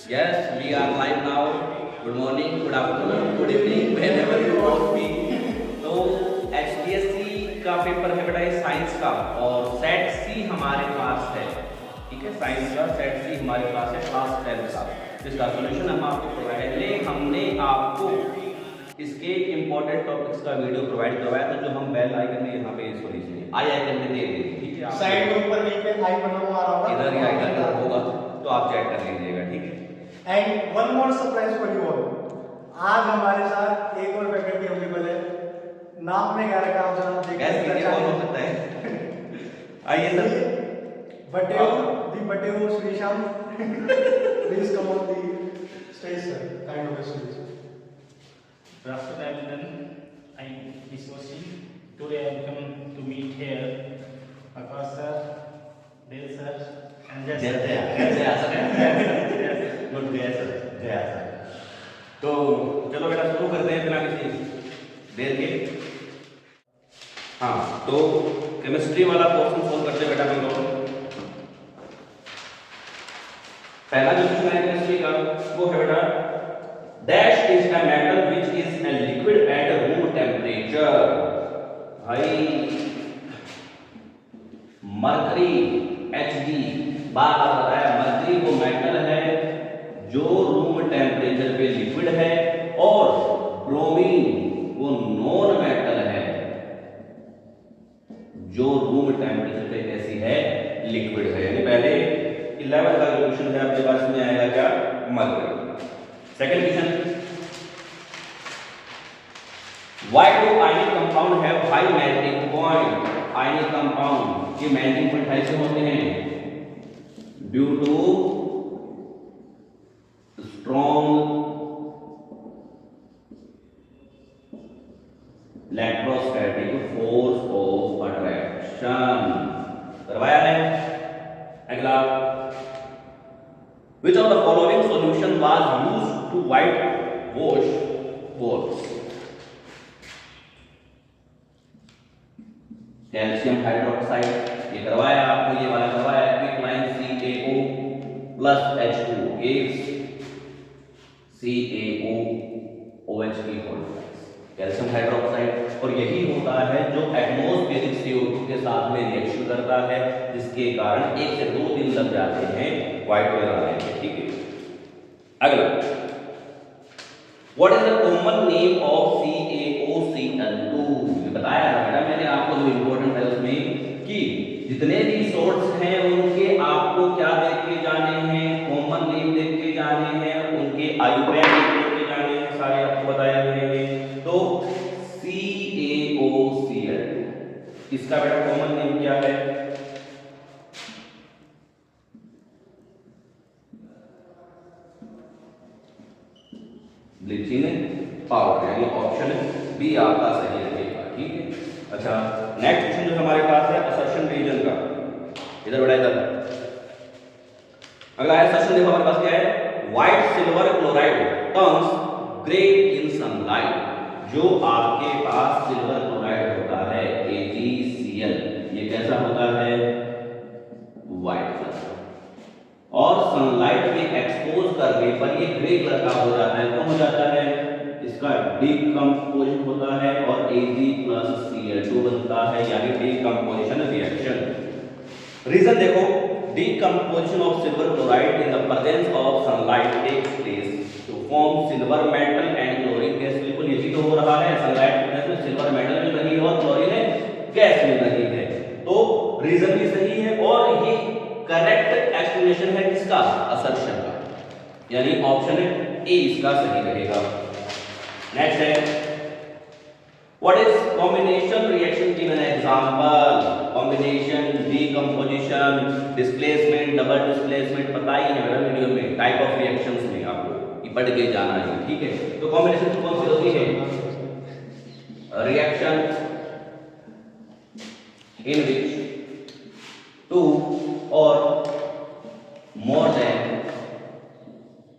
Yes, we are live now. Good morning, good afternoon, good evening, wherever you want to be. तो HDSC का paper है बेटा science का और set सी हमारे पास है, ठीक है। साइंस का सेट सी हमारे पास है क्लास 10 का, जिसका सोल्यूशन हम आपको प्रोवाइड हमने आपको इसके इंपॉर्टेंट टॉपिक्स का वीडियो प्रोवाइड करवाया था, जो हम बेल आइकन में यहाँ पे सोल्यूशन आई आइकन में दे देंगे, ठीक है। साइड में ऊपर कहीं पे आई बना हुआ आ रहा होगा, इधर या इधर होगा तो आप चेक कर लीजिएगा, ठीक है। And one more surprise for you all, आज हमारे साथ एक और फैकल्टी अवेलेबल है। नाम में क्या रखा आप जरा देखिए, कौन हो सकता है? आइए सर। बटेओ श्रीशाम, please come on the stage sir, kind of stage. Good afternoon, everyone. I'm Miss Wasim. Today I am come to meet here Akash sir, Dil sir, and Jay sir. तो चलो बेटा शुरू करते हैं बिना किसी देर के। हाँ, तो केमिस्ट्री वाला पोर्शन सोल्व करते हैं बेटा हम लोग। पहला जो क्वेश्चन है केमिस्ट्री का वो है बेटा, dash is a metal which is a liquid at room temperature. भाई मरकरी Hg बार बार बताया, मरकरी वो मेटल है जो रूम टेम्परेचर पे लिक्विड है, और ब्रोमीन वो नॉन मेटल है जो रूम टेम्परेचर पे कैसी है, लिक्विड है। यानी पहले 11 का क्वेश्चन है आपके पास में आएगा क्या, mercury. Second question, why do ionic compound have high melting point. Ionic compound के मेल्टिंग पॉइंट ऐसे होते हैं due to strong electrostatic force of attraction. करवाया है। अगला, which of the following solution was used to whitewash walls। Calcium hydroxide ये करवाया आपको, ये वाला करवाया क्विकलाइन CaO plus H2O gives CaOOH की कैल्शियम हाइड्रोक्साइड, और यही होता है जो एटमॉस्फेरिक CO2 के साथ में रिएक्शन करता है, जिसके कारण 1 से 2 दिन लग जाते हैं व्हाइट कलर आने में, ठीक है। अगला, what is the common name of CaOCl2। ये बताया था बेटा मैंने आपको, जो इंपॉर्टेंट है उसमें कि जितने भी सोर्स हैं उनके आपको क्या देख के जाने हैं, कॉमन नेम देख के जाने हैं, उनके आयुपैड देख के जाने हैं, सारे आपको बताए हुए हैं। तो CaOCl2 इसका बेटा कॉमन नेम क्या है, ब्लीचिंग पाउडर, यानी ऑप्शन बी आपका सही रहेगा, ठीक है। अच्छा, नेक्स्ट क्वेश्चन जो हमारे पास है असर्शन रीजन का, इधर बड़ा इधर अगला है असर्शन। देखो हमारे पास क्या है, white silver chloride turns grey इन सनलाइट। जो आपके पास सिल्वर क्लोराइड होता है AgCl, ये कैसा होता है, व्हाइट कलर, और सनलाइट में एक्सपोज करने पर ये ग्रे कलर का हो जाता है। कौन हो जाता है, इसका डीकंपोजिशन होता है और Ag+Cl2 बनता है, यानी डीकंपोजिशन रिएक्शन। रीजन देखो, decomposition of silver chloride in the presence of sunlight takes place to form silver metal and chlorine gas. बिल्कुल यही तो हो रहा है, सनलाइट की वजह से सिल्वर मेटल मिल रही है और क्लोरीन गैस मिल रही है, तो रीजन भी सही है और ये करेक्ट एक्सप्लेनेशन है किसका, असर्शन का, यानी ऑप्शन ए इसका सही रहेगा। नेक्स्ट है, what is combination reaction, give an example. Combination, decomposition, displacement, double displacement पता ही है मेरा वीडियो में, टाइप ऑफ रिएक्शंस में आपको ये पढ़ के जाना है, ठीक है। तो कॉम्बिनेशन कौन सी होती है, रिएक्शन इन विच 2 और more than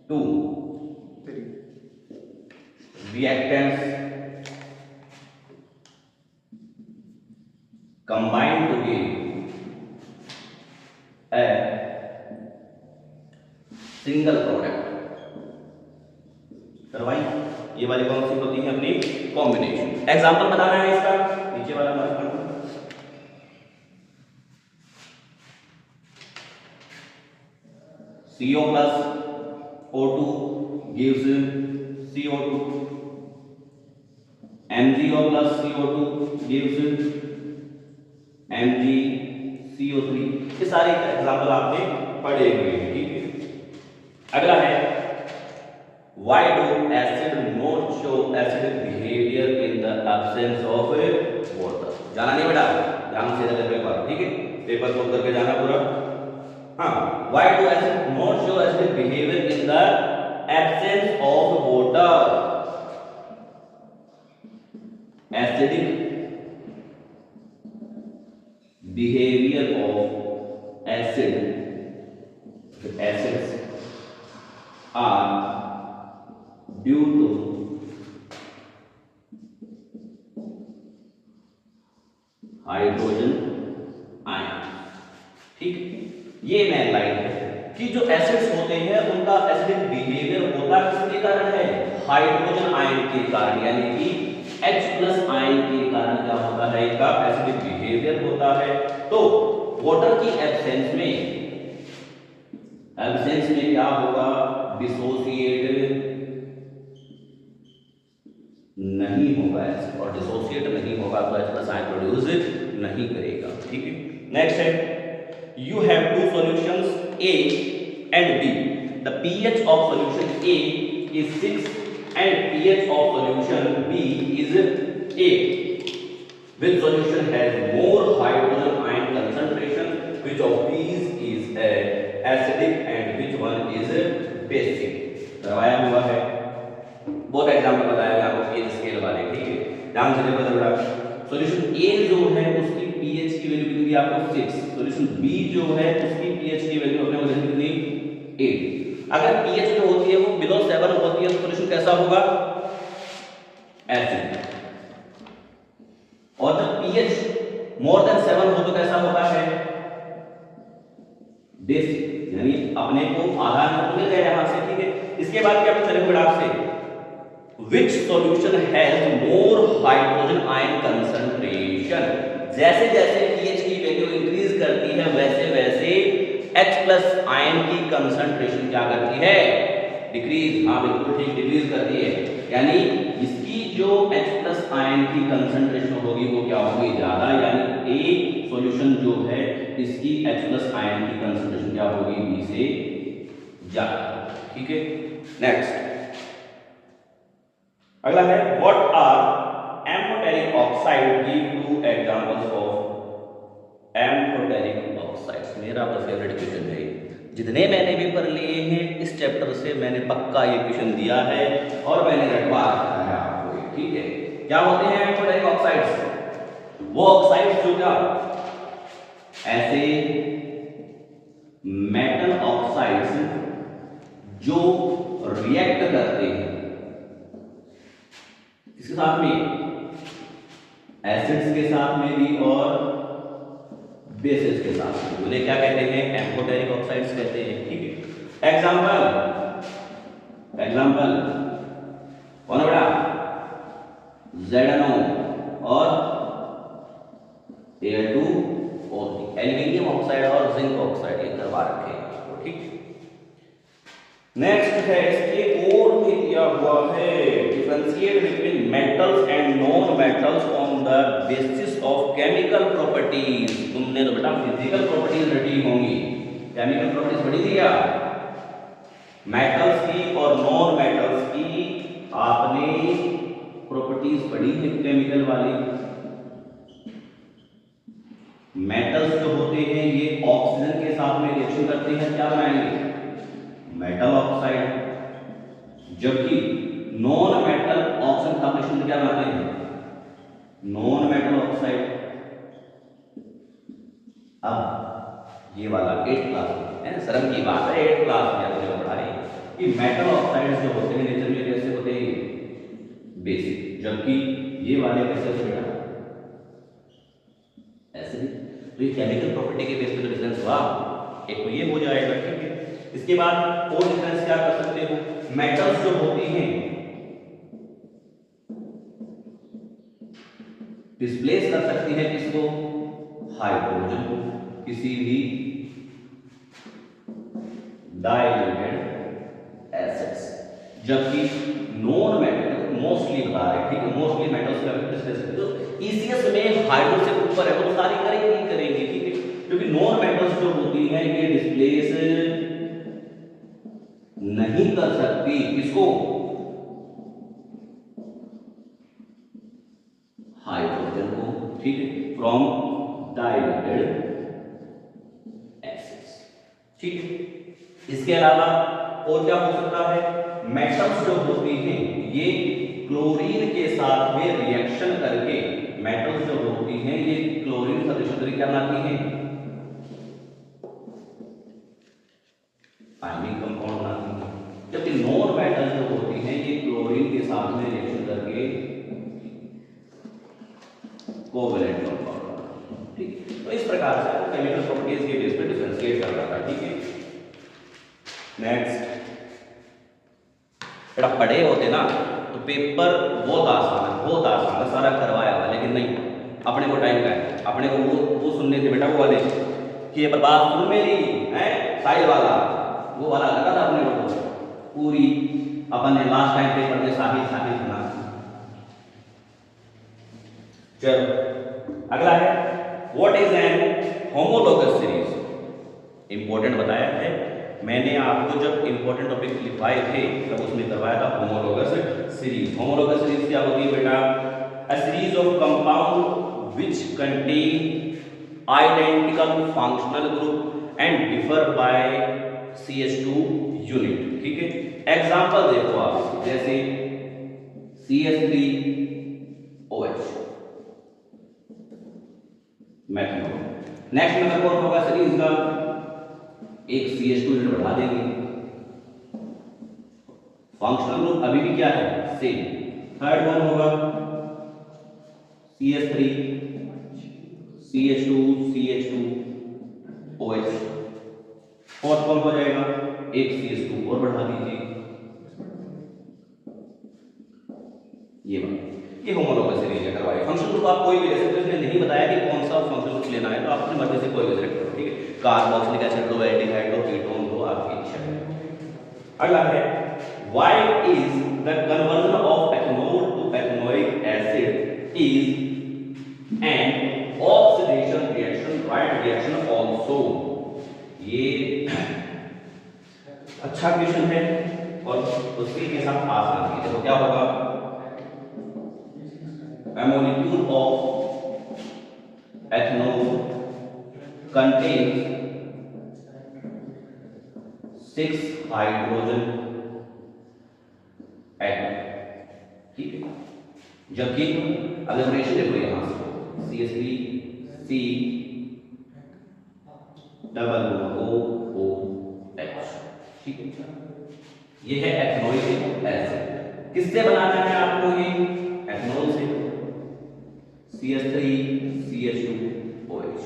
2 reactants combine to give a single product। तर भाई ये वाली कौन सी होती है अपनी कॉम्बिनेशन। एग्जांपल बताना है इसका, नीचे वाला हमारे पढ़ो। CO plus O2 gives CO2, MgO plus CO2 gives MgCO3। ये सारे एग्जांपल आपने पढ़े हुए हैं, ठीक है। अगला है why do acid not show acidic behavior in the absence of water। जाना नहीं बेटा, ध्यान से इधर पेपर, ठीक है, पेपर सोल्व करके जाना पूरा। हाँ, why do acid not show acidic behavior in the absence of water। acidic behavior of acids are due to hydrogen ion. ठीक, ये मेन लाइन है कि जो एसिड्स होते हैं उनका एसिडिक बिहेवियर होता किसके कारण है, हाइड्रोजन आयन के कारण, यानी कि H+ आयन के कारण क्या होता है, इनका एसिडिक बिहेवियर होता है। तो वाटर की एब्सेंस में क्या होगा, डिसोसिएट नहीं होगा एसिड, और डिसोसिएट नहीं होगा तो H+ आयन प्रोड्यूस नहीं करेगा। ठीक है, नेक्स्ट है you have two solutions A and B, the pH of solution A is 6 and pH of solution B is 8, which solution has more hydrogen ion concentration, which of these is acidic and which one is basic। करवाया हुआ है, बहुत example बताया है आपको pH scale वाले, ठीक है, ध्यान से देखो जरा। सॉल्यूशन ए जो है उसकी पीएच की वैल्यू कितनी दी आपको 6, सॉल्यूशन बी जो है उसकी पीएच की वैल्यू अपने को कितनी 8। अगर पीएच जो होती है वो बिलो 7 होती है तो सॉल्यूशन कैसा होगा, एसिड, और जब पीएच मोर देन 7 हो तो कैसा होता है, बेसिक, यानी अपने को आधार नंबर मिल गया यहां से। ठीक है, इसके बाद क्या पूछा है आपसे, which solution has more hydrogen ion concentration। जैसे जैसे pH की वैल्यू इंक्रीज करती है वैसे वैसे H+ आयन की कंसंट्रेशन क्या करती है, डिक्रीज। हाँ बिल्कुल ठीक, डिक्रीज करती है, यानी इसकी जो H+ आयन की कंसंट्रेशन होगी वो क्या होगी, ज्यादा, यानी A सॉल्यूशन जो है इसकी H+ आयन की कंसंट्रेशन क्या होगी, B से ज्यादा। ठीक है, नेक्स्ट अगला है what are amphoteric oxide, give 2 examples of amphoteric oxides. मेरा तो फेवरेट क्वेश्चन है, जितने मैंने पेपर लिए हैं इस चैप्टर से मैंने पक्का ये क्वेश्चन दिया है और मैंने रटवा रखा है आपको। ठीक है, क्या होते हैं एम्फोटेरिक ऑक्साइड्स, वो ऑक्साइड्स जो क्या ऐसे मेटल ऑक्साइड्स जो रिएक्ट करते हैं इसके साथ में, एसिड्स के साथ में भी और बेसिस के साथ में, उन्हें क्या कहते हैं, एम्फोटेरिक ऑक्साइड्स कहते हैं। ठीक है, एग्जांपल कौन है बेटा, ZnO और Al2O3, एल्यूमिनियम ऑक्साइड और जिंक ऑक्साइड, ये करवा रखे हैं आपको। ठीक, नेक्स्ट है इसके और भी दिया हुआ है, differentiate between metals and non metals on the basis of chemical properties. तुमने तो बेटा फिजिकल प्रॉपर्टीज रटी होंगी, केमिकल प्रॉपर्टीज पढ़ी थी क्या, मेटल्स की और नॉन मेटल्स की आपने प्रॉपर्टीज पढ़ी है केमिकल वाली। मेटल्स जो होते हैं ये ऑक्सीजन के साथ में रिएक्शन करते हैं, क्या बनाएंगे, मेटल ऑक्साइड, जबकि नॉन मेटल ऑक्सीजन का रिएक्शन क्या बनाते हैं, नॉन मेटल ऑक्साइड। अब ये वाला 8th क्लास में है, शर्म की बात है, 8th क्लास में आपने पढ़ाई कि मेटल ऑक्साइड्स जो होते हैं नेचर में कैसे होते हैं, बेसिक, जबकि ये वाले कैसे होते हैं, एसिडिक। तो ये केमिकल प्रॉपर्टी के बेस पे तो डिफरेंस हुआ, एक तो ये हो जाएगा। ठीक है, इसके बाद और डिफरेंस क्या कर सकते हो, मेटल्स जो होती हैं डिस्प्लेस कर सकती है किसको, हाइड्रोजन को, किसी भी डाइल्यूटेड एसिड्स। जबकि नॉन मेटल मोस्टली बता रहे हैं, ठीक है, मोस्टली मेटल्स का डिस्प्लेस करते हैं। तो ईसीएस में हाइड्रोजन से ऊपर है वो सारी करेंगे, ठीक है, क्योंकि नॉन मेटल्स जो होती हैं ये डिस्प्लेस नहीं कर सकती किसको, हाइड्रोजन को, ठीक है, फ्रॉम डाइल्यूटेड एसिड्स, ठीक है। इसके अलावा और क्या हो सकता है, मेटल्स जो होती हैं ये क्लोरीन के साथ में रिएक्शन करके, मेटल्स जो होती हैं ये क्लोरीन सदृश क्या बनाती हैं, आयनिक कंपाउंड बनाती हैं। जबकि नॉन मेटल जो होती हैं ये क्लोरीन के साथ में रिएक्शन करके कोवैलेंट कंपाउंड, ठीक है। तो इस प्रकार से आपको केमिकल प्रॉपर्टीज के बेस पे डिफरेंशिएट कर रहा था, ठीक है। नेक्स्ट, बेटा पढ़े होते ना तो पेपर बहुत आसान है, सारा करवाया हुआ, लेकिन नहीं, अपने को टाइम का है, अपने को वो सुनने थे बेटा, वो वाले कि ये बात सुन में ली है साइड वाला, वो वाला लगा था अपने को पूरी, अपन ने लास्ट टाइम पेपर में साहिल सुना। चलो अगला है, what is an homologous series. Important बताया है मैंने आपको, जब इंपॉर्टेंट टॉपिक लिखवाए थे तब उसमें करवाया था होमोलोगस सीरीज। होमोलोगस सीरीज क्या होती है बेटा, a series of compound which contain identical functional group and differ by CH2 unit, ठीक है। एग्जांपल देखो आप, जैसे CH3OH मेथनॉल। नेक्स्ट नंबर कौन होगा सीरीज का, एक CH2 यूनिट बढ़ा देंगे, फंक्शनल ग्रुप अभी भी क्या है, सेम। थर्ड वन होगा CH3 CH2 CH2OH। फोर्थ कौन हो जाएगा, एक CH2 और बढ़ा दीजिए, ये होमोलोगस सीरीज है करवाई। फंक्शनल ग्रुप आप कोई भी ले सकते हो, इसने नहीं बताया कि कौन सा फंक्शनल ग्रुप लेना है, तो आप अपनी मर्जी से कोई भी सिलेक्ट करो, ठीक है। कार्बोक्सिलिक एसिड लो, एल्डिहाइड लो, कीटोन लो, आपकी इच्छा है। अगला है, why is the conversion of ethanol to ethanoic acid is an oxidation reaction, right reaction also. ये अच्छा क्वेश्चन है और उसके के साथ आसान है। देखो क्या होगा, a molecule of ethanol contains 6 hydrogen atom, ठीक है। जबकि अगर रेशियो देखो यहां से CH3 C डबल OOH, ठीक है। ये है एथेनोइक एसिड। किससे बनाना है आपको, ये एथेनॉल से, CH3 CH2OH,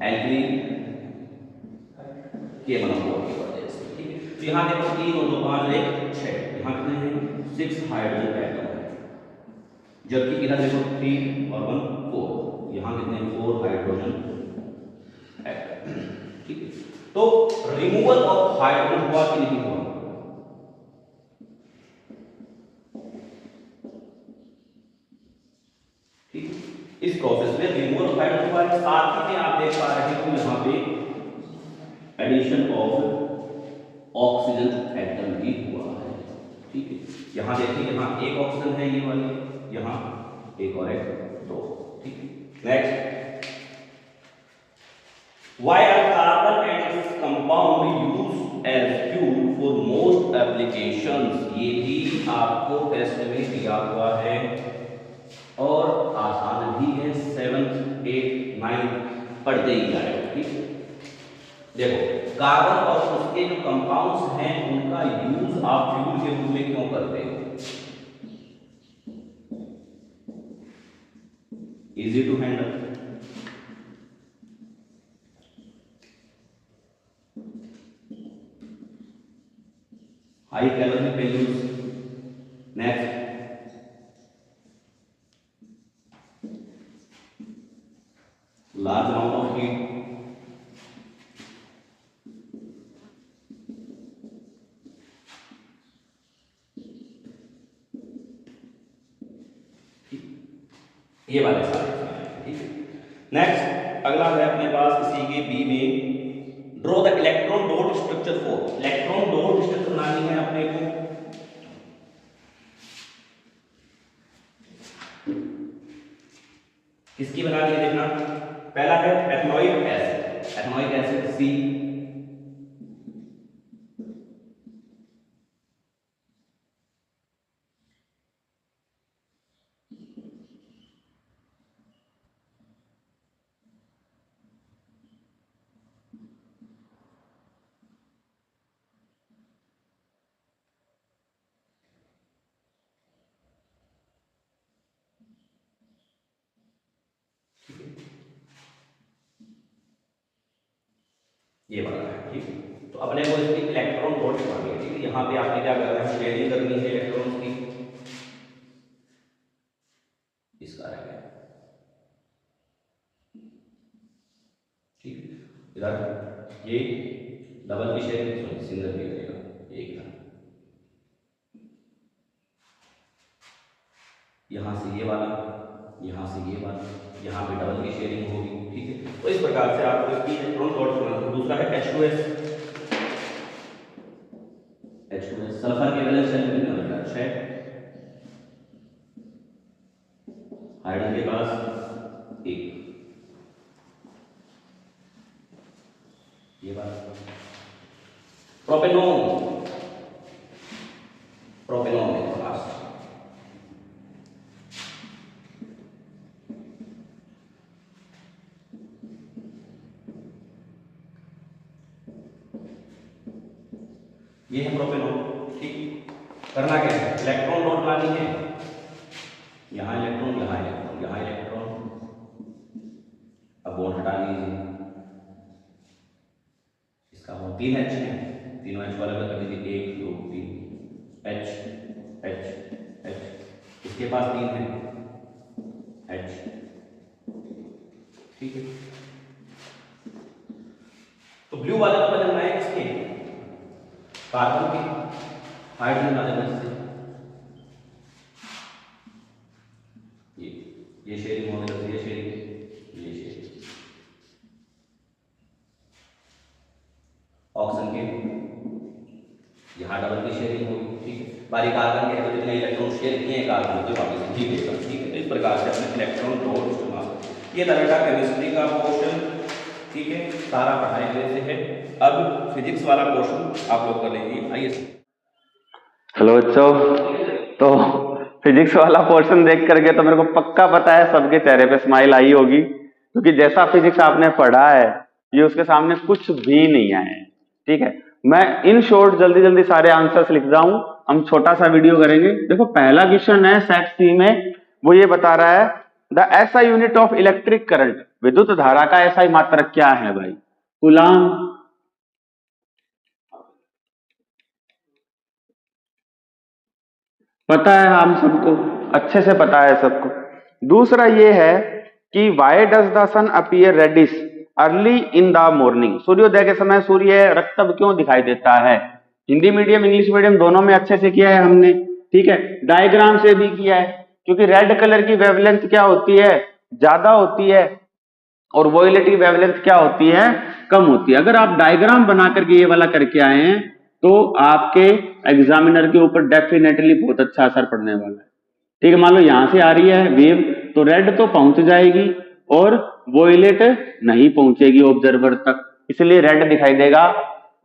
एल्कीन के मोनोमर की वजह से, ठीक है। तो यहां देखो 3 और 2 5 1 6, यहां कितने हैं, 6 हाइड्रोजन एटम है। जबकि इधर देखो 3 और 1 4, यहां कितने 4 हाइड्रोजन एटम, ठीक है। तो रिमूवल ऑफ हाइड्रोजन हुआ कि नहीं हुआ, ठीक है। इस प्रोसेस में रिमूवल ऑफ हाइड्रोजन हुआ है, साथ ही में आप देख पा रहे हो यहां पे एडिशन ऑफ ऑक्सीजन एटम भी हुआ है, ठीक है। यहां देखिए, यहां एक ऑक्सीजन है ये वाली, यहां एक और एक, दो, ठीक है। Next, why are carbon and its compound used as fuel for most applications. ये भी आपको टेस्ट में दिया हुआ है और आसान भी है, 7th 8th 9th पढ़ते ही जाएगा, ठीक है। देखो कार्बन और उसके जो कंपाउंड्स हैं उनका यूज आप फ्यूल के रूप में क्यों करते हो, easy to handle, high calorie values. Next, ये वाले सारे इसमें आएंगे, ठीक है। नेक्स्ट अगला है अपने पास इसी के बी में, draw the electron dot structure for, electron dot structure बनानी है अपने को। किसकी बनानी है देखना, पहला है ethanoic acid, ethanoic acid C, ये वाला है, ठीक है। तो अपने को इसकी इलेक्ट्रॉन वोल्ट करनी है, ठीक है। यहाँ पे आपने क्या करना है, शेयरिंग करनी है इलेक्ट्रॉन्स की, इसका रहेगा, ठीक है। इधर ये डबल की शेयरिंग सिंगल भी करेगा, एक था यहाँ से ये वाला, यहाँ से ये वाला, यहाँ पे डबल की शेयरिंग होगी, ठीक है। तो इस प्रकार से आपको इसकी इलेक्ट्रॉन डॉट बनाना है। दूसरा है H2S, H2S सल्फर के वैलेंस शेल कितने होगा, 6, हाइड्रोजन के पास 1, ये बात। प्रोपेनॉन, प्रोपेनॉन के पास ये है प्रोपेनॉन, ठीक। करना क्या है, इलेक्ट्रॉन डॉट लानी है, यहाँ इलेक्ट्रॉन, यहाँ इलेक्ट्रॉन, यहाँ इलेक्ट्रॉन, अब बॉन्ड हटा लीजिए, इसका वो 3 H है, तीनों H वाला कर दीजिए, 1 2 3, H H H, इसके पास 3 है, H, ठीक है। तो ब्लू वाले को बदलना है किसके, कार्बन के, हाइड्रोजन वाले से ये शेयरिंग होने लगती है, शेयरिंग, ये शेयरिंग, ऑक्सीजन के यहाँ डबल की शेयरिंग होगी, ठीक है। बारी कार्बन के तो जितने इलेक्ट्रॉन शेयर किए हैं कार्बन तो वापस ही देगा, ठीक है। इस प्रकार से अपने इलेक्ट्रॉन डॉट इस्तेमाल, ये था बेटा केमिस्ट्री का पोर्शन, ठीक है। सारा पढ़ाई जैसे है। अब फिजिक्स वाला पोर्शन आप लोग कर लीजिए, आइए। हेलो बच्चों, तो फिजिक्स वाला पोर्शन देख करके तो मेरे को पक्का पता है सबके चेहरे पे स्माइल आई होगी, क्योंकि जैसा फिजिक्स आपने पढ़ा है ये उसके सामने कुछ भी नहीं आया है, ठीक है। मैं इन शॉर्ट जल्दी जल्दी सारे आंसर्स लिख रहा हूं, हम छोटा सा वीडियो करेंगे। देखो पहला क्वेश्चन है सेट सी में, वो ये बता रहा है the SI unit of electric current, विद्युत धारा का एसआई मात्रक क्या है भाई, कूलाम। पता है हम सबको, अच्छे से पता है सबको। दूसरा ये है कि why does the sun appear reddish early in the morning, सूर्योदय के समय सूर्य रक्तब क्यों दिखाई देता है। हिंदी मीडियम इंग्लिश मीडियम दोनों में अच्छे से किया है हमने, ठीक है। डायग्राम से भी किया है, क्योंकि रेड कलर की वेवलेंथ क्या होती है, ज्यादा होती है, और वोयलेट की वेवलेंथ क्या होती है, कम होती है। अगर आप डायग्राम बना करके ये वाला करके आए हैं तो आपके एग्जामिनर के ऊपर डेफिनेटली बहुत अच्छा असर पड़ने वाला है, ठीक है। मान लो यहां से आ रही है वेव, तो रेड तो पहुंच जाएगी और वोयलेट नहीं पहुंचेगी ऑब्जर्वर तक, इसलिए रेड दिखाई देगा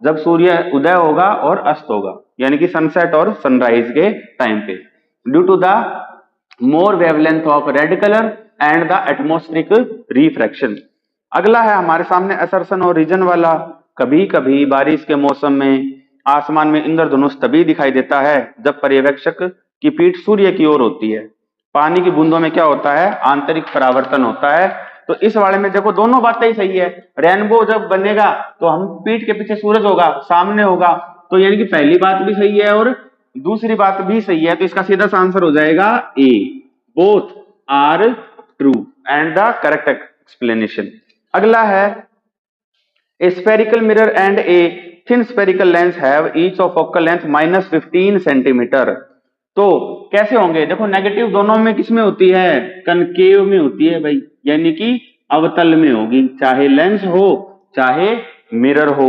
जब सूर्य उदय होगा और अस्त होगा, यानी कि सनसेट और सनराइज के टाइम पे, due to the more wavelength of red colour and the atmospheric refraction. अगला है हमारे सामने असर्शन और रीजन वाला। कभी कभी बारिश के मौसम में आसमान में इंद्रधनुष तभी दिखाई देता है जब पर्यवेक्षक की पीठ सूर्य की ओर होती है। पानी की बूंदों में क्या होता है, आंतरिक परावर्तन होता है। तो इस वाले में देखो दोनों बातें ही सही है। रेनबो जब बनेगा तो हम पीठ के पीछे सूरज होगा, सामने होगा, तो यानी कि पहली बात भी सही है और दूसरी बात भी सही है। तो इसका सीधा सा आंसर हो जाएगा A, both are true and the correct explanation. अगला है A spherical mirror and a thin spherical lens have each of focal length -15 centimetre. तो कैसे होंगे? देखो नेगेटिव दोनों में किसमें होती है? कनकेव में होती है भाई, यानी कि अवतल में होगी, चाहे लेंस हो चाहे मिरर हो।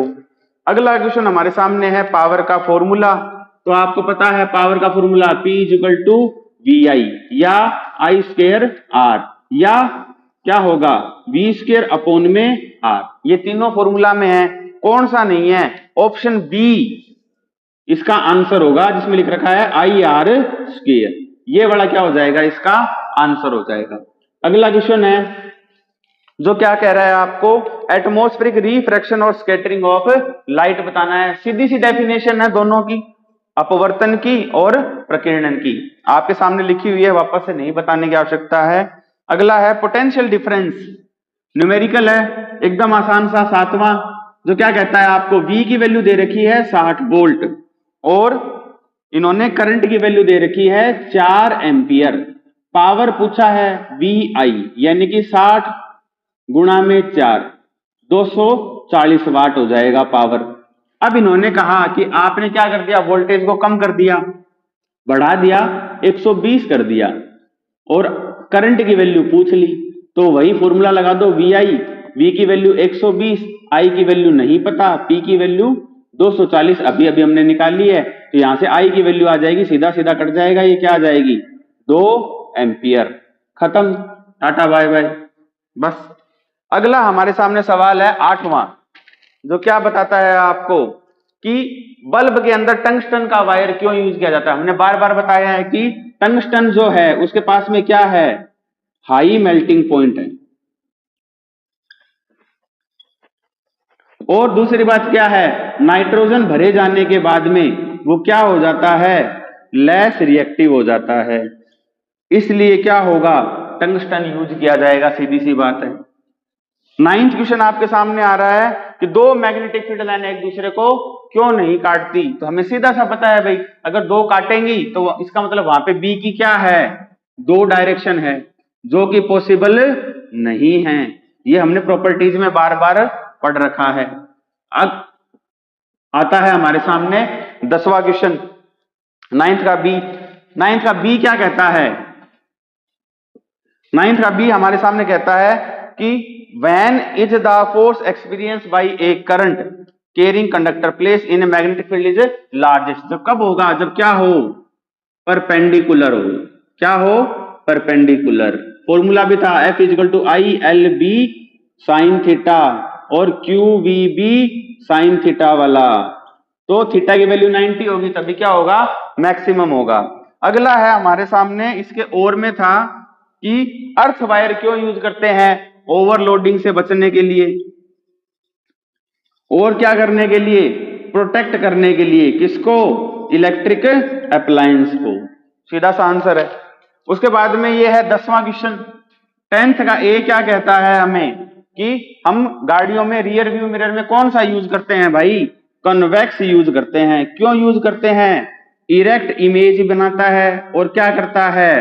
अगला क्वेश्चन हमारे सामने है पावर का फॉर्मूला। तो आपको पता है पावर का formula P equal to VI या I स्क्वायर R या क्या होगा V स्क्वायर अपॉन में R। ये तीनों फॉर्मूला में है, कौन सा नहीं है? ऑप्शन बी इसका आंसर होगा, जिसमें लिख रखा है IR स्क्वायर। ये वाला क्या हो जाएगा? इसका आंसर हो जाएगा। अगला क्वेश्चन है जो क्या कह रहा है आपको एटमॉस्फेरिक रिफ्रैक्शन और स्कैटरिंग ऑफ लाइट बताना है। सीधी सी डेफिनेशन है दोनों की, अपवर्तन की और प्रकीर्णन की, आपके सामने लिखी हुई है, वापस से नहीं बताने की आवश्यकता है। अगला है पोटेंशियल डिफरेंस, न्यूमेरिकल है, एकदम आसान सा 7वां, जो क्या कहता है आपको V की वैल्यू दे रखी है 60 वोल्ट और इन्होंने करंट की वैल्यू दे रखी है 4 एम्पियर। पावर पूछा है VI यानी कि 60 गुणा में 4 240 वाट हो जाएगा पावर। अब इन्होंने कहा कि आपने क्या कर दिया, वोल्टेज को कम कर दिया, बढ़ा दिया, 120 कर दिया और करंट की वैल्यू पूछ ली। तो वही फॉर्मूला लगा दो VI, V की वैल्यू 120, I की वैल्यू नहीं पता, P की वैल्यू 240 अभी अभी हमने निकाली है, तो यहां से I की वैल्यू आ जाएगी, सीधा सीधा कट जाएगा, ये क्या आ जाएगी 2 एम्पियर। खत्म, टाटा बाय बाय। बस अगला हमारे सामने सवाल है 8वां, जो क्या बताता है आपको कि बल्ब के अंदर टंगस्टन का वायर क्यों यूज किया जाता है। हमने बार बार बताया है कि टंगस्टन जो है उसके पास में क्या है, हाई मेल्टिंग पॉइंट है। और दूसरी बात क्या है, नाइट्रोजन भरे जाने के बाद में वो क्या हो जाता है, लेस रिएक्टिव हो जाता है, इसलिए क्या होगा, टंगस्टन यूज किया जाएगा, सीधी सी बात है। 9th क्वेश्चन आपके सामने आ रहा है कि दो मैग्नेटिक फील्ड लाइन एक दूसरे को क्यों नहीं काटती। तो हमें सीधा सा पता है भाई, अगर दो काटेंगी तो इसका मतलब वहां पे बी की क्या है, दो डायरेक्शन है, जो कि पॉसिबल नहीं है। ये हमने प्रॉपर्टीज में बार बार पढ़ रखा है। अब आता है हमारे सामने 10वां क्वेश्चन, 9th का बी क्या कहता है। 9th का बी हमारे सामने कहता है कि when is the force experienced by a current carrying conductor placed in a magnetic field is largest। जब कब होगा, जब क्या हो, परपेंडिकुलर हो। क्या हो, परपेंडिकुलर। फॉर्मूला भी था F equal to ILB sine theta और QVB साइन थीटा वाला। तो थीटा की वैल्यू 90 होगी, तभी क्या होगा, मैक्सिमम होगा। अगला है हमारे सामने, इसके और में था कि अर्थ वायर क्यों यूज करते हैं, ओवरलोडिंग से बचने के लिए और क्या करने के लिए, प्रोटेक्ट करने के लिए। किसको, इलेक्ट्रिक अप्लायंस को, सीधा सा आंसर है। उसके बाद में ये है 10वां क्वेश्चन, 10th का ए क्या कहता है हमें कि हम गाड़ियों में रियर व्यू मिरर में कौन सा यूज करते हैं भाई, कन्वेक्स यूज करते हैं। क्यों यूज करते हैं, इरेक्ट इमेज बनाता है और क्या करता है,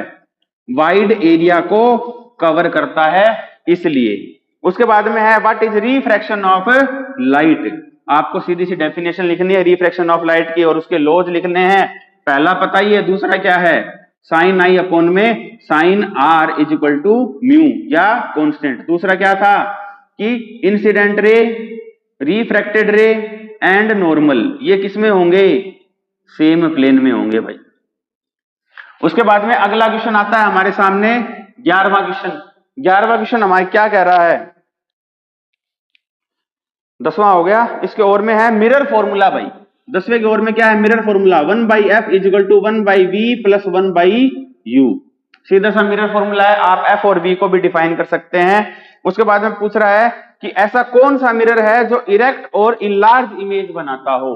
वाइड एरिया को कवर करता है, इसलिए। उसके बाद में है what is refraction of light. आपको सीधी सी डेफिनेशन लिखनी है रिफ्रैक्शन ऑफ लाइट की और उसके लॉज लिखने हैं। पहला पता ही है, दूसरा क्या है, साइन I अपॉन में sine R is equal to mu या कांस्टेंट। दूसरा क्या था कि इंसिडेंट रे, रिफ्रैक्टेड रे एंड नॉर्मल, ये किसमें होंगे, सेम प्लेन में होंगे भाई। उसके बाद में अगला क्वेश्चन आता है हमारे सामने 11वां क्वेश्चन। 11वां क्वेश्चन हमारे क्या कह रहा है, 10वां हो गया, इसके और में है मिरर फॉर्मूला भाई। 10वें की ओर में क्या है, mirror formula 1/f is equal to 1/v plus 1/u। सीधा सा मिरर फॉर्मूला है, आप f और v को भी डिफाइन कर सकते हैं। उसके बाद में पूछ रहा है कि ऐसा कौन सा मिरर है जो इरेक्ट और इनलार्ज इमेज बनाता हो।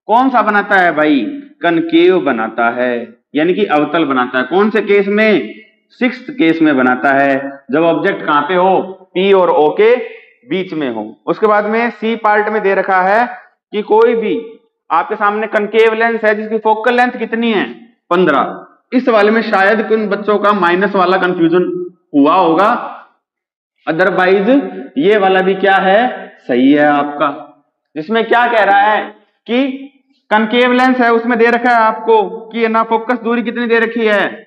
कौन सा बनाता है भाई, कनकेव बनाता है, यानी कि अवतल बनाता है। कौन से केस में, 6th केस में बनाता है, जब ऑब्जेक्ट कहां पे हो, P और O के बीच में हो। उसके बाद में सी पार्ट में दे रखा है कि कोई भी आपके सामने कनकेव लेंस है जिसकी फोकल लेंथ कितनी है, 15। इस वाले में शायद कुछ बच्चों का माइनस वाला कंफ्यूजन हुआ होगा, अदरवाइज ये वाला भी क्या है, सही है आपका। जिसमें क्या कह रहा है कि कनकेव लेंस है उसमें दे रखा है आपको कि है ना फोकस दूरी कितनी दे रखी है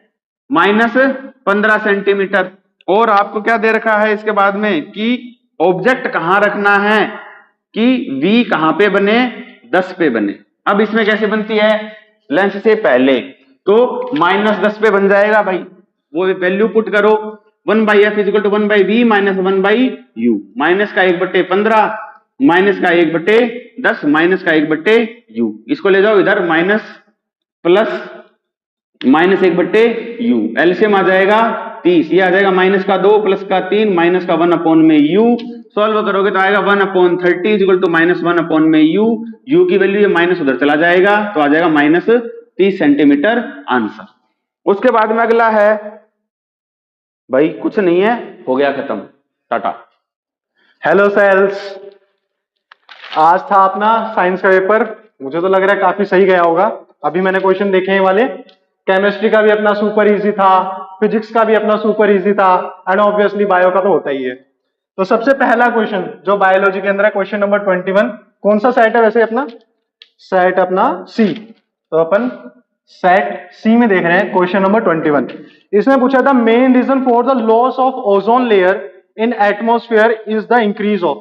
-15 सेंटीमीटर, और आपको क्या दे रखा है इसके बाद में कि ऑब्जेक्ट कहां रखना है कि V कहां पे बने 10 पे बने। अब इसमें कैसे बनती है लेंस से पहले तो -10 पे बन जाएगा भाई, वो वैल्यू पुट करो 1/f = 1/v - 1/u, माइनस का 1/15 माइनस का 1/10 माइनस का 1/u, इसको ले जाओ इधर माइनस प्लस -1/u, एलसीएम आ जाएगा 30, ये आ जाएगा -2 प्लस का 3 माइनस का 1/u, सॉल्व करोगे तो आएगा 1/30 = -1/u, u की वैल्यू ये माइनस उधर चला जाएगा तो आ जाएगा -30 सेंटीमीटर आंसर। उसके बाद में अगला है भाई कुछ नहीं है, हो गया खत्म, टाटा। हेलो सेल्स, आज था अपना साइंस का पेपर। मुझे तो लग रहा है काफी सही गया होगा। अभी मैंने क्वेश्चन देखे हैं वाले, केमिस्ट्री का भी अपना सुपर इजी था, फिजिक्स का भी अपना सुपर इजी था, एंड ऑब्वियसली बायो का तो होता ही है। तो सबसे पहला क्वेश्चन जो बायोलॉजी के अंदर है, क्वेश्चन नंबर 21, कौन सा सेट है वैसे अपना? सेट अपना सी। तो अपन सेट सी में देख रहे हैं क्वेश्चन नंबर 21। इसमें पूछा था main reason for the loss of ozone layer in atmosphere is the increase of,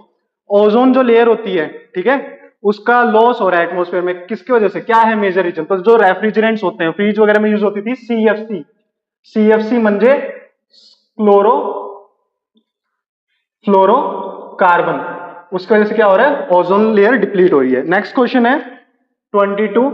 ozone जो लेयर होती है, ठीक है, उसका लॉस हो रहा है एटमॉस्फेयर में, किसकी वजह से, क्या है मेजर रीजन? तो जो रेफ्रिजरेंट्स होते हैं, फ्रिज वगैरह में यूज होती थी सीएफसी, सीएफसी म्हणजे फ्लोरोकार्बन, उसकी वजह से क्या हो रहा है, ओजोन लेयर डिप्लीट हो रही है। नेक्स्ट क्वेश्चन है 22,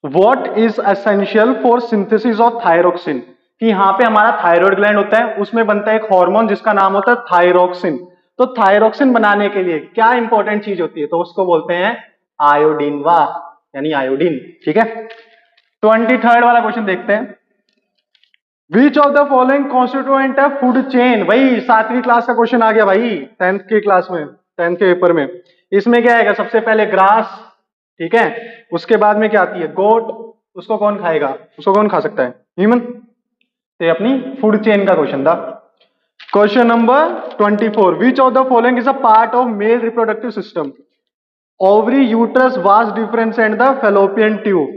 what is essential for synthesis of thyroxine, कि यहाँ पे हमारा थायराइड ग्लैंड होता है, उसमें बनता है एक हार्मोन जिसका नाम होता है थायरोक्सिन। तो थायरोक्सिन बनाने के लिए क्या इंपॉर्टेंट चीज होती है? तो उसको बोलते हैं आयोडीन, वाह, यानी आयोडीन, ठीक है। 23rd वाला क्वेश्चन देखते हैं, which of the following constituent है फूड चेन। भाई 7वीं क्लास का क्वेश्चन आ गया भाई, 10th की क्लास में, 10th के पेपर में। इसमें क्या आएगा? सबसे पहले ग्रास, ठीक है, उसके बाद में क्या आती है? गोट, उसको कौन खाएगा? उसको कौन खा सकता है? ह्यूमन। तो अपनी फूड चेन का क्वेश्चन था। Question number 24, which of the following is a part of male reproductive system? Ovary, uterus, vas deferens and the fallopian tube.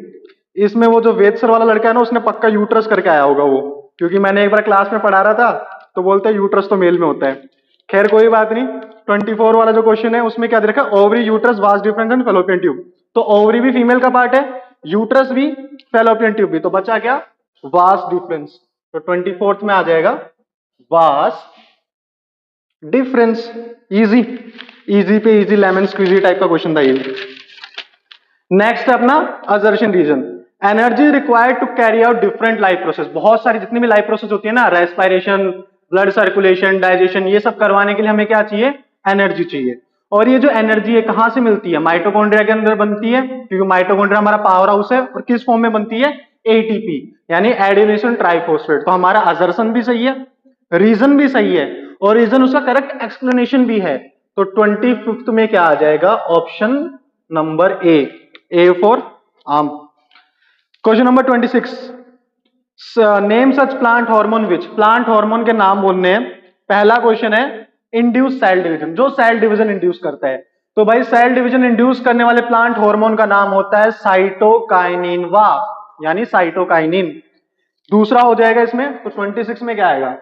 इसमें वो जो वेद सर वाला लड़का है ना, उसने पक्का यूट्रस करके आया होगा वो, क्योंकि मैंने एक बार क्लास में पढ़ा रहा था तो बोलते हैं यूट्रस तो मेल में होता है। खैर कोई बात नहीं। 24 वाला जो क्वेश्चन है उसमें क्या दे रखा है? Ovary, uterus, vas deferens and fallopian tube. तो ओवरी भी फीमेल का पार्ट है, यूट्रस भी, फेलोपियन ट्यूब भी, तो बचा क्या? Vas deferens. तो 24th में आ जाएगा वास डिफरेंस। इजी, इजी पे इजी, लेमन स्क्वीजी टाइप का क्वेश्चन था ये। नेक्स्ट अपना assertion reason, energy required to carry out different life process. बहुत सारी जितनी भी लाइफ प्रोसेस होती है ना, रेस्पिरेशन, ब्लड सर्कुलेशन, डाइजेशन, ये सब करवाने के लिए हमें क्या चाहिए? एनर्जी चाहिए। और ये जो एनर्जी है कहां से मिलती है? माइटोकॉन्ड्रिया के अंदर बनती है, क्योंकि माइटोकॉन्ड्रिया हमारा पावर हाउस है। और किस फॉर्म में बनती है? एटीपी, यानी एडेनिन ट्राइफॉस्फेट। तो हमारा असर्शन भी सही है, रीजन भी सही है, और रीजन उसका करेक्ट एक्सप्लेनेशन भी है। तो 25th में क्या आ जाएगा? ऑप्शन नंबर ए फॉर आम। Question number 26, name such plant hormone which, plant hormone के नाम बोलने हैं। पहला क्वेश्चन है इंड्यूस सेल डिवीजन, जो सेल डिवीजन इंड्यूस करता है। तो भाई सेल डिवीजन इंड्यूस करने वाले प्लांट हार्मोन का नाम होता है साइटोकाइनिन, वाह, यानी साइटोकाइनिन। दूसरा हो जाएगा इसमें, तो 26 में क्या आएगा?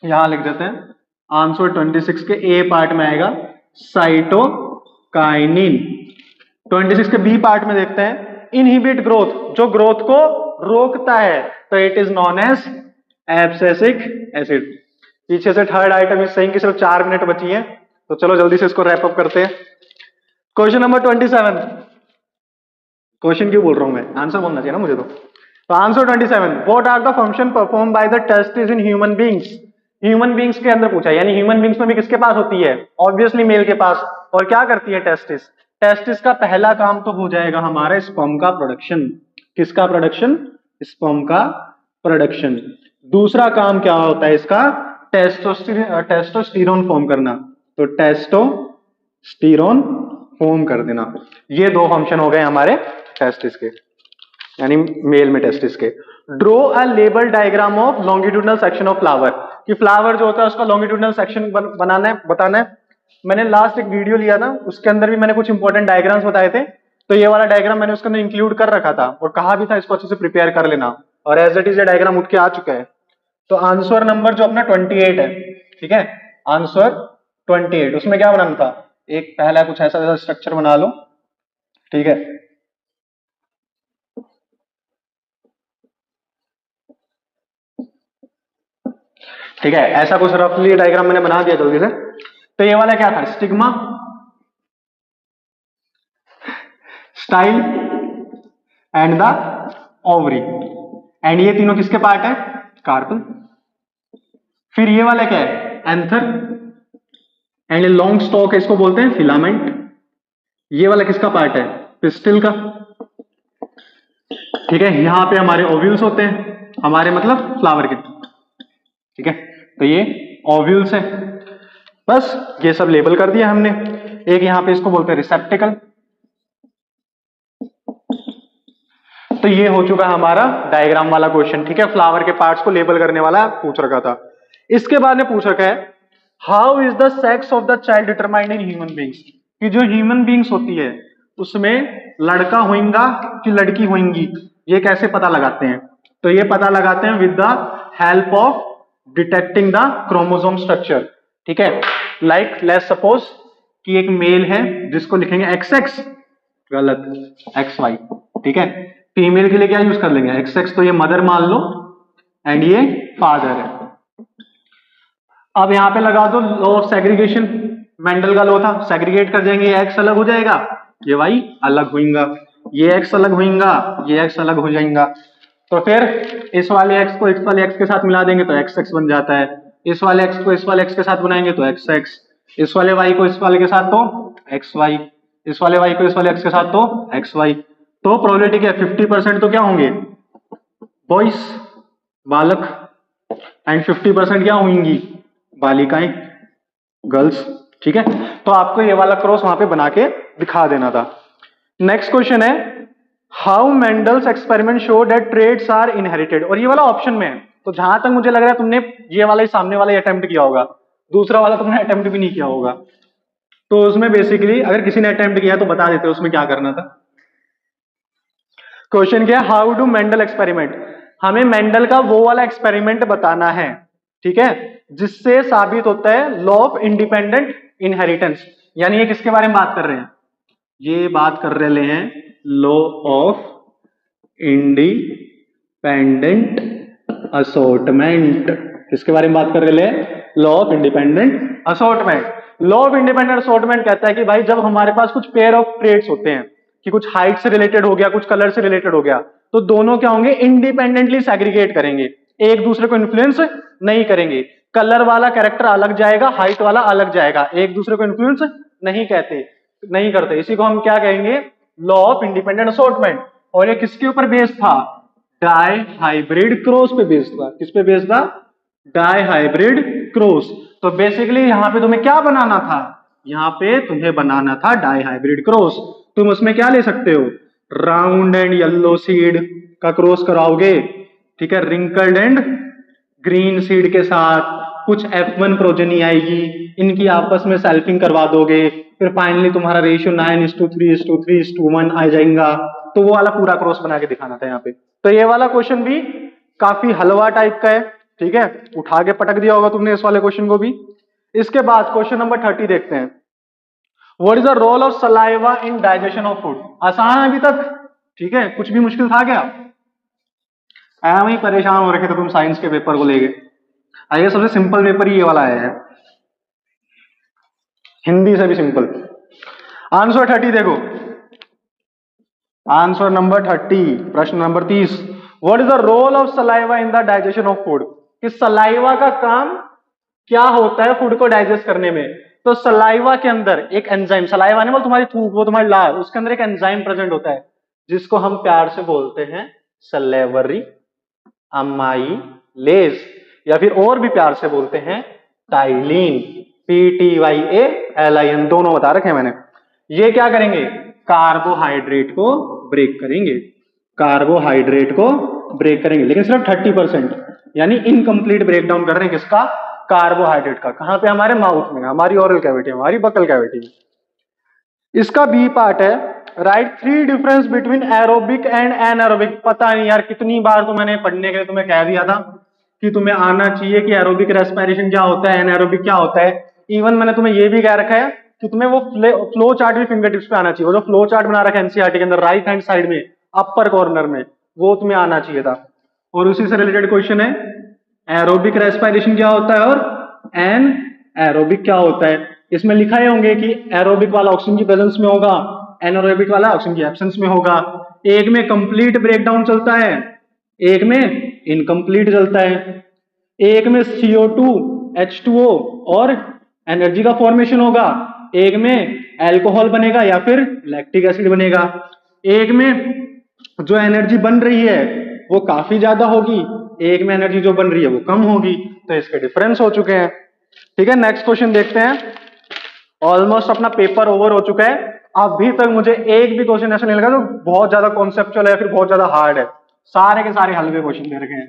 यहां लिख देते हैं आंसर 26 के ए पार्ट में आएगा साइटोकाइनिन। 26 के बी पार्ट में देखते हैं इनहिबिट ग्रोथ, जो ग्रोथ को रोकता है, तो it is known as abscisic acid. पीछे से थर्ड आइटम इज सेइंग कि सिर्फ 4 मिनट बची है, तो चलो जल्दी से इसको रैप अप करते हैं। क्वेश्चन नंबर 27, क्वेश्चन क्यों बोल रहा हूं मैं, आंसर बोलना चाहिए ना मुझे। तो answer 27, what are the function perform by the testis in human beings. Human beings के अंदर पूछा, यानी ह्यूमन बींग्स में भी किसके पास होती है? ऑब्वियसली मेल के पास। और क्या करती है टेस्टिस? टेस्टिस का पहला काम तो हो जाएगा हमारा स्पर्म का प्रोडक्शन। किसका प्रोडक्शन? स्पर्म का प्रोडक्शन। दूसरा काम क्या होता है इसका? टेस्टोस्टेरोन फॉर्म करना। तो टेस्टोस्टेरोन फॉर्म कर देना। ये 2 फंक्शन हो गए हमारे टेस्टिस के, यानी मेल में टेस्टिस के। Draw a label diagram of longitudinal section of flower, कि फ्लावर जो होता है उसका लॉन्गिट्यूडनल सेक्शन बनाना है, बताना है। मैंने लास्ट एक वीडियो लिया था, उसके अंदर भी मैंने कुछ इंपॉर्टेंट डायग्राम्स बताए थे, तो ये वाला डायग्राम मैंने उसके अंदर इंक्लूड कर रखा था और कहा भी था इसको अच्छे से प्रिपेयर कर लेना, और एज इट इज ये डायग्राम उठ के आ चुका है। तो आंसर नंबर जो अपना 28 है, ठीक है, आंसर 28, उसमें क्या बनाना था, एक पहला कुछ ऐसा स्ट्रक्चर बना लो, ठीक है, ठीक है, ऐसा कुछ रफली डायग्राम मैंने बना दिया जल्दी से। तो ये वाला क्या था, stigma, style and the ovary, and ये तीनों किसके पार्ट है, कार्पल। फिर ये वाला क्या है, एंथर, एंड ये लॉन्ग स्टॉक है, इसको बोलते हैं फिलामेंट। ये वाला किसका पार्ट है, पिस्टिल का, ठीक है। यहां पे हमारे ओव्यूल्स होते हैं, हमारे मतलब फ्लावर के, ठीक है। तो ये ओव्यूल्स है, बस ये सब लेबल कर दिया हमने। एक यहां पे इसको बोलते हैं रिसेप्टिकल। तो ये हो चुका हमारा डायग्राम वाला क्वेश्चन, ठीक है, फ्लावर के पार्ट्स को लेबल करने वाला पूछ रखा था। इसके बाद में पूछ रखा है how is the sex of the child determined in human beings, कि जो ह्यूमन बींग्स होती है उसमें लड़का होएगा कि लड़की होएंगी, ये कैसे पता लगाते हैं। तो ये पता लगाते हैं with the help of detecting the chromosome structure, ठीक है। लाइक लेट्स सपोज कि एक मेल है जिसको लिखेंगे XX, गलत, XY, ठीक है। फीमेल के लिए क्या यूज कर लेंगे, XX, तो ये मदर मान लो एंड ये फादर है। अब यहां पे लगा दो लॉ ऑफ सेग्रीगेशन, मेंडल का लॉ था, सेग्रीगेट कर देंगे, ये X अलग हो जाएगा, ये Y अलग होएगा, ये X अलग होएगा, ये X अलग हो जाएगा। तो फिर इस वाले X को इस वाले X के साथ मिला देंगे तो XX बन जाता है, इस वाले X को इस वाले X के साथ बनाएंगे तो XX, इस वाले Y को इस वाले के साथ तो XY, इस वाले Y को इस वाले X के साथ तो XY। तो प्रोबेबिलिटी क्या है, 50% तो क्या होंगे बॉयज, बालक, एंड 50% क्या होंगी बालिकाएं, गर्ल्स, ठीक है। तो आपको ये वाला क्रॉस वहां पे बना के दिखा देना था। नेक्स्ट क्वेश्चन है how Mendel's experiment show that traits are inherited, और ये वाला ऑप्शन में है। तो जहां तक मुझे लग रहा है तुमने ये वाला ही सामने वाला ही अटेम्प्ट किया होगा, दूसरा वाला तुमने अटेम्प्ट भी नहीं किया होगा। तो उसमें बेसिकली अगर किसी ने अटेम्प्ट किया तो बता देते उसमें क्या करना था। क्वेश्चन क्या है, हाउ डू मेंडल एक्सपेरिमेंट, हमें मेंडल का वो वाला एक्सपेरिमेंट बताना है, ठीक है, जिससे साबित होता है लॉ ऑफ इंडिपेंडेंट इनहेरिटेंस। यानी ये किसके बारे में बात कर रहे हैं, ये बात कर रहे हैं लॉ ऑफ इंडिपेंडेंट असॉर्टमेंट। किसके बारे में बात कर रहे हैं, law of independent assortment. Law of independent assortment कहता है कि भाई जब हमारे पास कुछ पेयर ऑफ ट्रेड्स होते हैं कि कुछ हाइट से रिलेटेड हो गया, कुछ कलर से रिलेटेड हो गया, तो दोनों क्या होंगे, इंडिपेंडेंटली सेग्रीगेट करेंगे, एक दूसरे को इन्फ्लुएंस नहीं करेंगे। कलर वाला कैरेक्टर अलग जाएगा, हाइट वाला अलग जाएगा, एक दूसरे को इन्फ्लुएंस नहीं करते। इसी को हम क्या कहेंगे, लॉ ऑफ इंडिपेंडेंट असॉर्टमेंट। और ये किसके ऊपर बेस्ड था, डाई हाइब्रिड क्रॉस पे बेस्ड था। किस पे बेस्ड था, डाई हाइब्रिड क्रॉस। तो बेसिकली यहां पे तुम्हें क्या बनाना था, यहां पे तुम्हें बनाना था डाई हाइब्रिड क्रॉस। तुम उसमें क्या ले सकते हो, राउंड एंड येलो सीड का क्रॉस कराओगे, ठीक है, रिंकल्ड एंड ग्रीन सीड के साथ, कुछ F1 प्रोजेनी आएगी, इनकी आपस में सेल्फिंग करवा दोगे, फिर फाइनली तुम्हारा रेशियो 9:3:3:1 आ जाएगा। तो वो वाला पूरा क्रॉस बना के दिखाना था यहाँ पे। तो ये वाला क्वेश्चन भी काफी हलवा टाइप का है, ठीक है, उठा के पटक दिया होगा तुमने इस वाले क्वेश्चन को भी। इसके बाद क्वेश्चन नंबर 30 देखते हैं, what is the role of saliva in digestion of food. आसान है अभी तक, ठीक है, कुछ भी मुश्किल था क्या, वही परेशान हो रखे थे तुम साइंस के पेपर को लेके। आइए सबसे सिंपल पेपर ये वाला आया है, हिंदी से भी सिंपल। आंसर 30 देखो, आंसर नंबर 30, प्रश्न number 30, what is the role of saliva in the digestion of food, कि सलाइवा का काम क्या होता है फूड को डाइजेस्ट करने में। तो सलाइवा के अंदर एक एंजाइम, सलाइवा नहीं बोल तुम्हारी थूक, वो तुम्हारी लार, उसके अंदर एक एंजाइम प्रेजेंट होता है जिसको हम प्यार से बोलते हैं सलेवरी अमाइलेज, या फिर और भी प्यार से बोलते हैं टाइलिन, PTYALIN, दोनों बता रखे हैं मैंने। ये क्या करेंगे, कार्बोहाइड्रेट को ब्रेक करेंगे, कार्बोहाइड्रेट को ब्रेक करेंगे, लेकिन सिर्फ 30%, यानी इनकम्प्लीट ब्रेकडाउन कर रहे हैं किसका, कार्बोहाइड्रेट का। कहां पे, हमारे माउथ में, हमारी ओरल कैविटी, हमारी बकल कैविटी में। इसका बी पार्ट है right 3 difference between aerobic and anaerobic. पता नहीं यार कितनी बार तो मैंने पढ़ने के लिए तुम्हें कह दिया था कि तुम्हें आना चाहिए कि एरोबिक रेस्पिरेशन क्या होता है, एनारोबिक क्या होता है। इवन मैंने तुम्हें ये भी कह रखा है कि तुम्हें वो फ्लो चार्ट भी फिंगर टिप्स पे आना चाहिए। वो जो फ्लो चार्ट बना रखा है एनसीईआरटी के अंदर राइट हैंड साइड में अपर कॉर्नर में, वो तुम्हें आना चाहिए था। और उसी से रिलेटेड क्वेश्चन है, एरोबिक रेस्पिरेशन क्या होता है और एन एरोबिक क्या होता है। इसमें लिखा ही होंगे कि एरोबिक वाला ऑक्सीजन की प्रेजेंस में होगा, एनारोबिक वाला ऑक्सीजन की एब्सेंस में होगा। एक में कंप्लीट ब्रेकडाउन चलता है, एक में इनकम्प्लीट चलता है। एक में CO2 H2O और एनर्जी का फॉर्मेशन होगा, एक में अल्कोहल बनेगा या फिर लैक्टिक एसिड बनेगा। एक में जो एनर्जी बन रही है वो काफी ज्यादा होगी, एक में एनर्जी जो बन रही है वो कम होगी। तो इसके डिफरेंस हो चुके हैं। ठीक है, नेक्स्ट क्वेश्चन देखते हैं। ऑलमोस्ट अपना पेपर ओवर हो चुका है। अभी तक मुझे एक भी क्वेश्चन ऐसा नहीं लगा जो बहुत ज्यादा कॉन्सेप्चुअल है या फिर बहुत ज्यादा हार्ड है। सारे के सारे हल्के क्वेश्चन दे रखे हैं।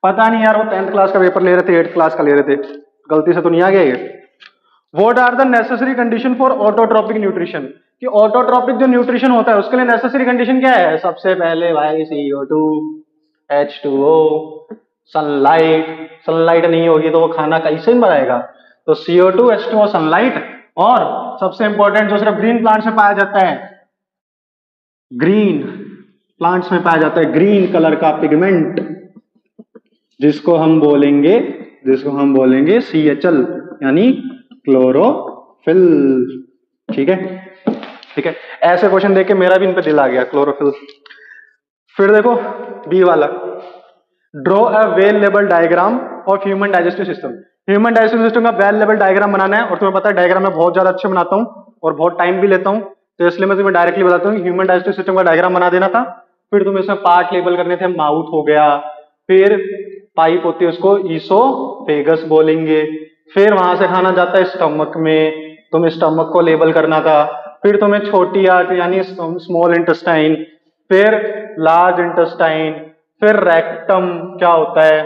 पता नहीं यार वो 10th क्लास का पेपर ले रहे थे 8th क्लास का ले रहे थे, गलती से तो नहीं आ गया ये। What are the necessary condition for autotrophic nutrition, कि ऑटोट्रोपिक जो न्यूट्रिशन होता है उसके लिए नेसेसरी कंडीशन क्या है। सबसे पहले भाई CO2 H2O, सनलाइट। सनलाइट नहीं होगी तो वो खाना कैसे बनाएगा। तो CO2 H2O सनलाइट, और सबसे इंपॉर्टेंट जो सिर्फ ग्रीन प्लांट्स में पाया जाता है, ग्रीन प्लांट्स में पाया जाता है ग्रीन कलर का पिगमेंट, जिसको हम बोलेंगे CHL यानी क्लोरोफिल। ठीक है, ठीक है। ऐसे क्वेश्चन देख के मेरा भी इन पे दिल आ गया, क्लोरोफिल। फिर देखो बी वाला, draw a well level diagram of human digestive system. Human digestive system का वेल लेवल डायग्राम बनाना है, और तुम्हें पता है डायग्राम मैं बहुत ज्यादा अच्छे बनाता हूँ और बहुत टाइम भी लेता हूँ, तो इसलिए मैं तुम्हें डायरेक्टली बताता हूँ कि ह्यूमन डाइजेस्टिव सिस्टम का डायग्राम बना देना था। फिर तुम्हें इसमें पार्ट लेबल करने थे, माउथ हो गया, फिर पाइप होती है उसको ईसोफेगस बोलेंगे, फिर वहां से खाना जाता है स्टमक में, तुम्हें स्टमक को लेबल करना था। फिर तुम्हें छोटी आंत यानी स्मॉल इंटेस्टाइन, फिर लार्ज इंटेस्टाइन, फिर रेक्टम क्या होता है,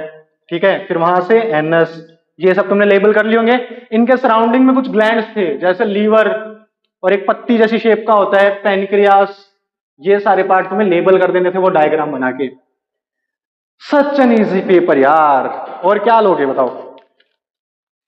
ठीक है, फिर वहां से एनस, ये सब तुमने लेबल कर लिए होंगे। इनके सराउंडिंग में कुछ ग्लैंड्स थे, जैसे लीवर, और एक पत्ती जैसी शेप का होता है पैनक्रियास। ये सारे पार्ट तुम्हें लेबल कर देने थे वो डायग्राम बना के। सच एन इजी पेपर यार। और क्या लोगे बताओ।